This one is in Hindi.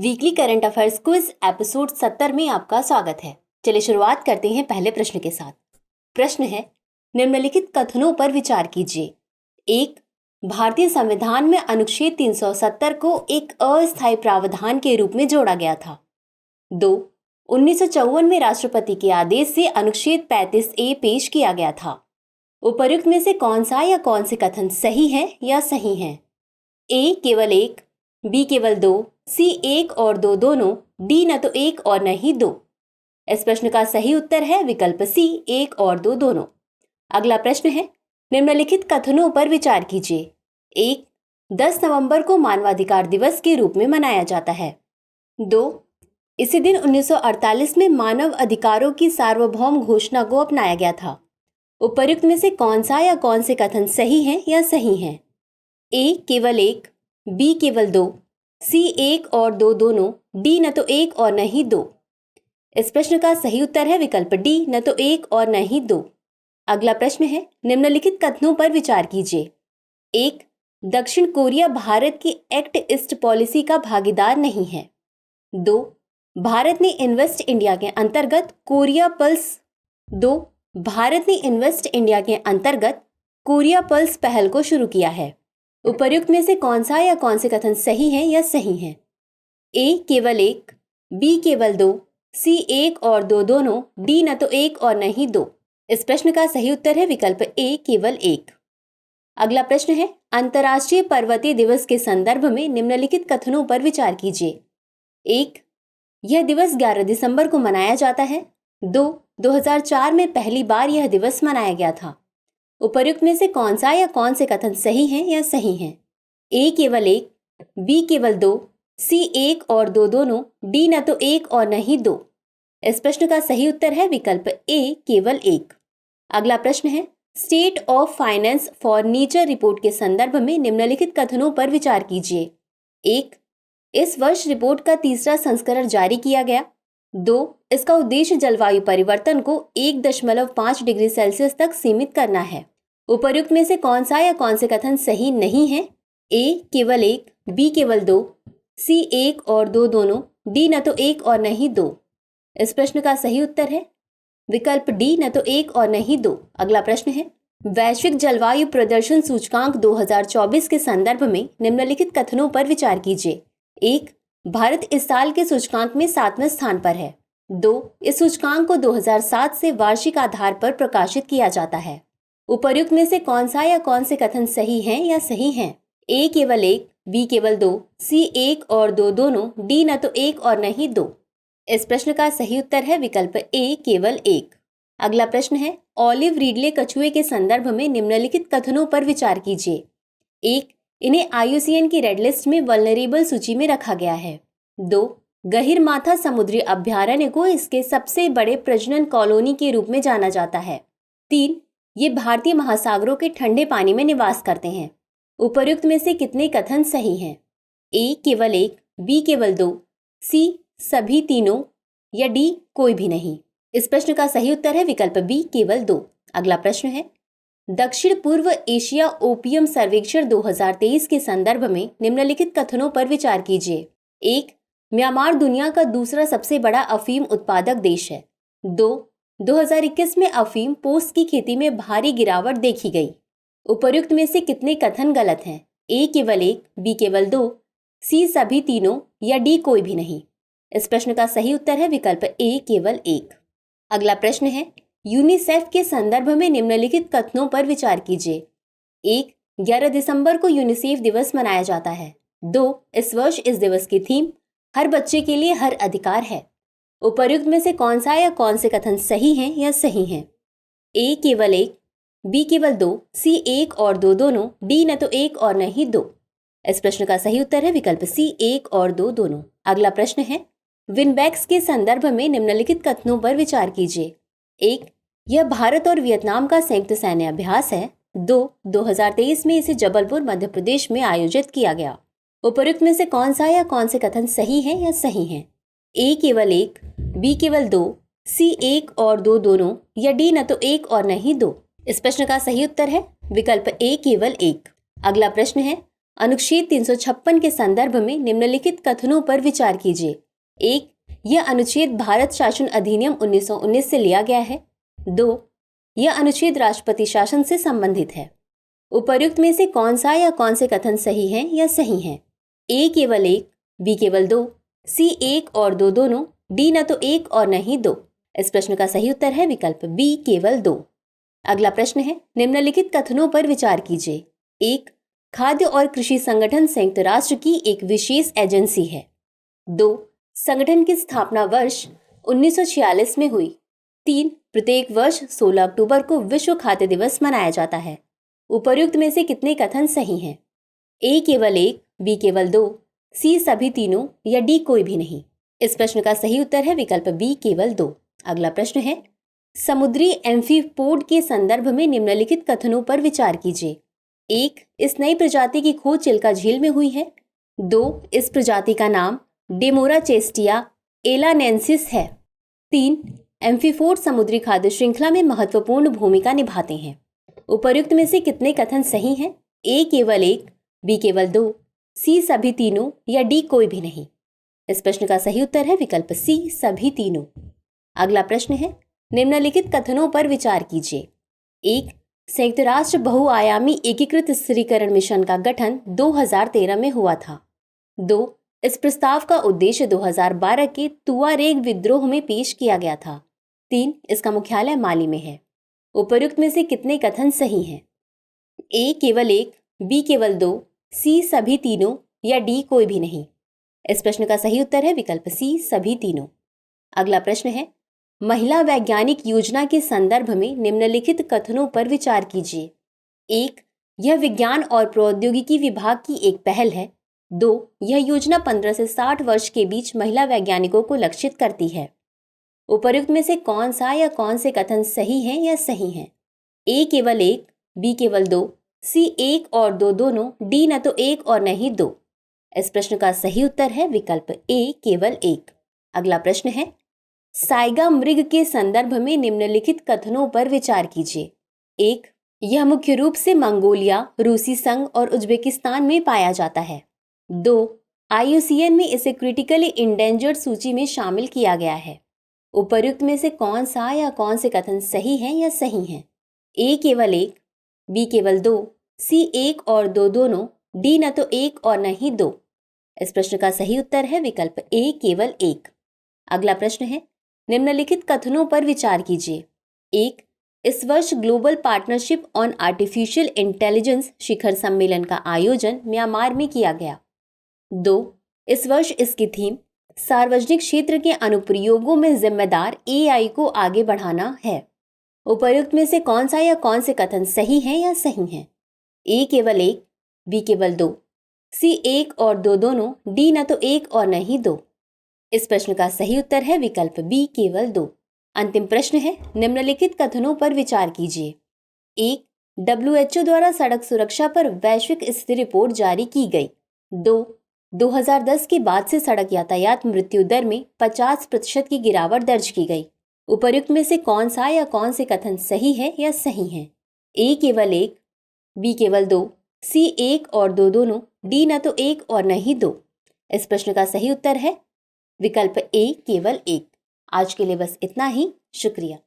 Weekly current affairs quiz episode 70 में आपका स्वागत है। चलिए शुरुआत करते हैं पहले प्रश्न के साथ। प्रश्न है, निम्नलिखित कथनों पर विचार कीजिए। 1. भारतीय संविधान में अनुच्छेद 370 को एक अस्थायी प्रावधान के रूप में जोड़ा गया था। 2. 1954 में राष्ट्रपति के आदेश से अनुच्छेद 35A पेश किया गया था। उपर्युक्त में से कौन सा या कौन से कथन सही है या सही है? ए केवल 1, बी केवल 2, सी 1 और 2 दोनों, डी न तो 1 और न ही 2। इस प्रश्न का सही उत्तर है विकल्प सी 1 और 2 दोनों। अगला प्रश्न है, निम्नलिखित कथनों पर विचार कीजिए। 1. 10 नवंबर को मानवाधिकार दिवस के रूप में मनाया जाता है। 2. इसी दिन 1948 में मानव अधिकारों की सार्वभौम घोषणा को अपनाया गया था। उपर्युक्त में से कौन सा या कौन से कथन सही है या सही है? ए केवल 1, बी केवल 2, सी 1 और 2 दोनों, डी न तो 1 और न ही 2। इस प्रश्न का सही उत्तर है विकल्प डी न तो 1 और न ही 2। अगला प्रश्न है, निम्नलिखित कथनों पर विचार कीजिए। 1. दक्षिण कोरिया भारत की एक्ट ईस्ट पॉलिसी का भागीदार नहीं है। 2. भारत ने इन्वेस्ट इंडिया के अंतर्गत कोरिया पल्स पहल को शुरू किया है। उपर्युक्त में से कौन सा या कौन से कथन सही है या सही है? ए केवल 1, बी केवल 2, सी 1 और 2 दोनों, डी न तो 1 और न ही 2। इस प्रश्न का सही उत्तर है विकल्प ए केवल 1। अगला प्रश्न है, अंतर्राष्ट्रीय पर्वतीय दिवस के संदर्भ में निम्नलिखित कथनों पर विचार कीजिए। 1. यह दिवस 11 दिसंबर को मनाया जाता है। 2. 2004 में पहली बार यह दिवस मनाया गया था। उपर्युक्त में से कौन सा या कौन से कथन सही हैं या सही हैं? ए केवल 1, बी केवल 2, सी 1 और 2 दोनों, डी न तो 1 और न ही 2। इस प्रश्न का सही उत्तर है विकल्प ए केवल 1। अगला प्रश्न है, state of finance for nature report के संदर्भ में निम्नलिखित कथनों पर विचार कीजिए। 1. इस वर्ष रिपोर्ट का तीसरा संस्करण जारी किया गया। 2. इसका उद्देश्य जलवायु परिवर्तन को 1.5 डिग्री सेल्सियस तक सीमित करना है। उपर्युक्त में से कौन सा या कौन से कथन सही नहीं है? ए केवल 1, बी केवल 2, सी 1 और 2 दोनों, डी न तो 1 और न ही 2। इस प्रश्न का सही उत्तर है विकल्प डी न तो 1 और न ही 2। अगला प्रश्न है, वैश्विक जलवायु प्रदर्शन सूचकांक 2024 के संदर्भ में निम्नलिखित कथनों पर विचार कीजिए। 1. भारत इस साल के सूचकांक में 7वें स्थान पर है। 2. इस सूचकांक को 2007 से वार्षिक आधार पर प्रकाशित किया जाता है। उपर्युक्त में से कौन सा या कौन से कथन सही हैं या सही हैं? ए केवल 1, बी केवल 2, सी 1 और 2 दोनों, डी न तो 1 और न ही 2। इस प्रश्न का सही उत्तर है विकल्प ए केवल 1। अगला प्रश्न है, ऑलिव रिडले कछुए के संदर्भ में निम्नलिखित कथनों पर विचार कीजिए। 1. इन्हें IUCN की रेड लिस्ट में वल्नरेबल सूची में रखा गया है। 2. गहिरमाथा समुद्री अभयारण्य को इसके सबसे बड़े प्रजनन कॉलोनी के रूप में जाना जाता है। 3. ये भारतीय महासागरों के ठंडे पानी में निवास करते हैं। उपर्युक्त में से कितने कथन सही हैं? ए केवल 1, बी केवल 2, सी सभी तीनों या डी कोई भी नहीं। इस प्रश्न का सही उत्तर है विकल्प बी केवल 2। अगला प्रश्न है, दक्षिण पूर्व एशिया ओपियम सर्वेक्षण 2023 के संदर्भ में निम्नलिखित कथनों पर विचार कीजिए। 1. म्यांमार दुनिया का दूसरा सबसे बड़ा अफीम उत्पादक देश है। 2. 2021 में अफीम पोस्त की खेती में भारी गिरावट देखी गई। उपर्युक्त में से कितने कथन गलत हैं? ए केवल 1, बी केवल 2, सी सभी तीनों या डी कोई भी नहीं। इस प्रश्न का सही उत्तर है विकल्प ए केवल 1। अगला प्रश्न है, यूनिसेफ के संदर्भ में निम्नलिखित कथनों पर विचार कीजिए। 1. 11 दिसंबर को यूनिसेफ दिवस मनाया जाता है। 2. इस वर्ष इस दिवस की थीम हर बच्चे के लिए हर अधिकार है। उपर्युक्त में से कौन सा या कौन से कथन सही हैं या सही हैं? ए केवल 1, बी केवल 2, सी 1 और 2 दोनों, डी न तो 1 और न ही 2। इस प्रश्न का सही उत्तर है विकल्प सी 1 और 2 दोनों। अगला प्रश्न है, विनबैक्स के संदर्भ में निम्नलिखित कथनों पर विचार कीजिए। 1. यह भारत और वियतनाम का संयुक्त सैन्य अभ्यास है। 2. 2023 में इसे जबलपुर मध्य प्रदेश में आयोजित किया गया। उपर्युक्त में से कौन सा या कौन से कथन सही है या सही हैं? ए केवल 1, बी केवल 2, सी 1 और 2 दोनों या डी न तो 1 और न ही 2। इस प्रश्न का सही उत्तर है विकल्प ए केवल 1। अगला प्रश्न है, अनुच्छेद 356 के संदर्भ में निम्नलिखित कथनों पर विचार कीजिए। 1. यह अनुच्छेद भारत शासन अधिनियम 1919 से लिया गया है। 2. यह अनुच्छेद राष्ट्रपति शासन से संबंधित है। उपर्युक्त में से कौन सा या कौन से कथन सही हैं या सही हैं? ए केवल एक, बी केवल दो, सी एक और दो दोनों, डी न तो एक और न ही दो। इस प्रश्न का सही उत्तर है विकल्प बी केवल दो। अगला प्रश्न है, निम्नलिखित कथनों पर विचार कीजिए। 1. खाद्य और कृषि संगठन संयुक्त राष्ट्र की एक विशेष एजेंसी है। 2. संगठन की स्थापना वर्ष 1946 में हुई। 3. प्रत्येक वर्ष 16 अक्टूबर को विश्व खाद्य दिवस मनाया जाता है। उपर्युक्त में से कितने कथन सही हैं? ए केवल एक, बी केवल दो, सी सभी तीनों या डी कोई भी नहीं। इस प्रश्न का सही उत्तर है विकल्प बी केवल दो। अगला प्रश्न है, समुद्री एम्फीपोड के संदर्भ में निम्नलिखित कथनों पर विचार कीजिए। 1. इस नई प्रजाति की खोज चिल्का झील में हुई है। 2. इस प्रजाति का नाम डेमोराचेस्टिया एलानेंसिस है। 3. एम्फीपोड समुद्री खाद्य श्रृंखला में महत्वपूर्ण भूमिका निभाते हैं। उपर्युक्त में से कितने कथन सही हैं? ए केवल एक, बी केवल दो, सी सभी तीनों या डी कोई भी नहीं। इस प्रश्न का सही उत्तर है विकल्प सी सभी तीनों। अगला प्रश्न है, निम्नलिखित कथनों पर विचार कीजिए। 1. संयुक्त राष्ट्र बहुआयामी एकीकृत स्थिरीकरण मिशन का गठन 2013 में हुआ था। 2. इस प्रस्ताव का उद्देश्य 2012 के तुआरेग विद्रोह में पेश किया गया था। 3. इसका मुख्यालय माली में है। उपर्युक्त में से कितने कथन सही हैं? ए केवल एक, बी केवल दो, सी सभी तीनों या डी कोई भी नहीं। इस प्रश्न का सही उत्तर है विकल्प सी सभी तीनों। अगला प्रश्न है, महिला वैज्ञानिक योजना के संदर्भ में निम्नलिखित कथनों पर विचार कीजिए। 1. यह विज्ञान और प्रौद्योगिकी विभाग की एक पहल है। 2. यह योजना 15 से 60 वर्ष के बीच महिला वैज्ञानिकों को लक्षित करती है। उपर्युक्त में से कौन सा या कौन से कथन सही हैं या सही हैं? ए केवल एक, बी केवल दो, सी एक और दो दोनों, डी न तो एक और न ही दो। इस प्रश्न का सही उत्तर है विकल्प ए केवल एक। अगला प्रश्न है, साइगा मृग के संदर्भ में निम्नलिखित कथनों पर विचार कीजिए। 1. यह मुख्य रूप से मंगोलिया, रूसी संघ और उज्बेकिस्तान में पाया जाता है। 2. IUCN में इसे क्रिटिकली इंडेंजर्ड सूची में शामिल किया गया है। उपर्युक्त में से कौन सा या कौन से कथन सही हैं या सही हैं? ए केवल एक, बी केवल दो, सी एक और दो दोनों, डी न तो एक और न ही दो। इस प्रश्न का सही उत्तर है विकल्प ए केवल एक। अगला प्रश्न है, निम्नलिखित कथनों पर विचार कीजिए। 1. इस वर्ष global partnership on artificial intelligence शिखर सम्मेलन का आयोजन म्यांमार में किया गया। 2. इस वर्ष इसकी थीम सार्वजनिक क्षेत्र के अनुप्रयोगों में जिम्मेदार AI को आगे बढ़ाना है। उपर्युक्त में से कौन सा या कौन से कथन सही हैं या सही हैं? ए केवल एक, बी केवल दो, सी एक और दो दोनों, डी न तो एक और न ही दो। इस प्रश्न का सही उत्तर है विकल्प बी केवल दो। अंतिम प्रश्न है, निम्नलिखित कथनों पर विचार कीजिए। 1. WHO द्वारा सड़क सुरक्षा पर वैश्विक स्थिति रिपोर्ट जारी की गई। 2. 2010 के बाद से सड़क यातायात मृत्यु दर में 50% की गिरावट दर्ज की गई। उपर्युक्त में से कौन सा या कौन से कथन सही है या सही हैं? ए केवल एक, बी केवल दो, सी एक और दो दोनों, डी न तो एक और न ही दो। इस प्रश्न का सही उत्तर है विकल्प ए केवल एक। आज के लिए बस इतना ही। शुक्रिया।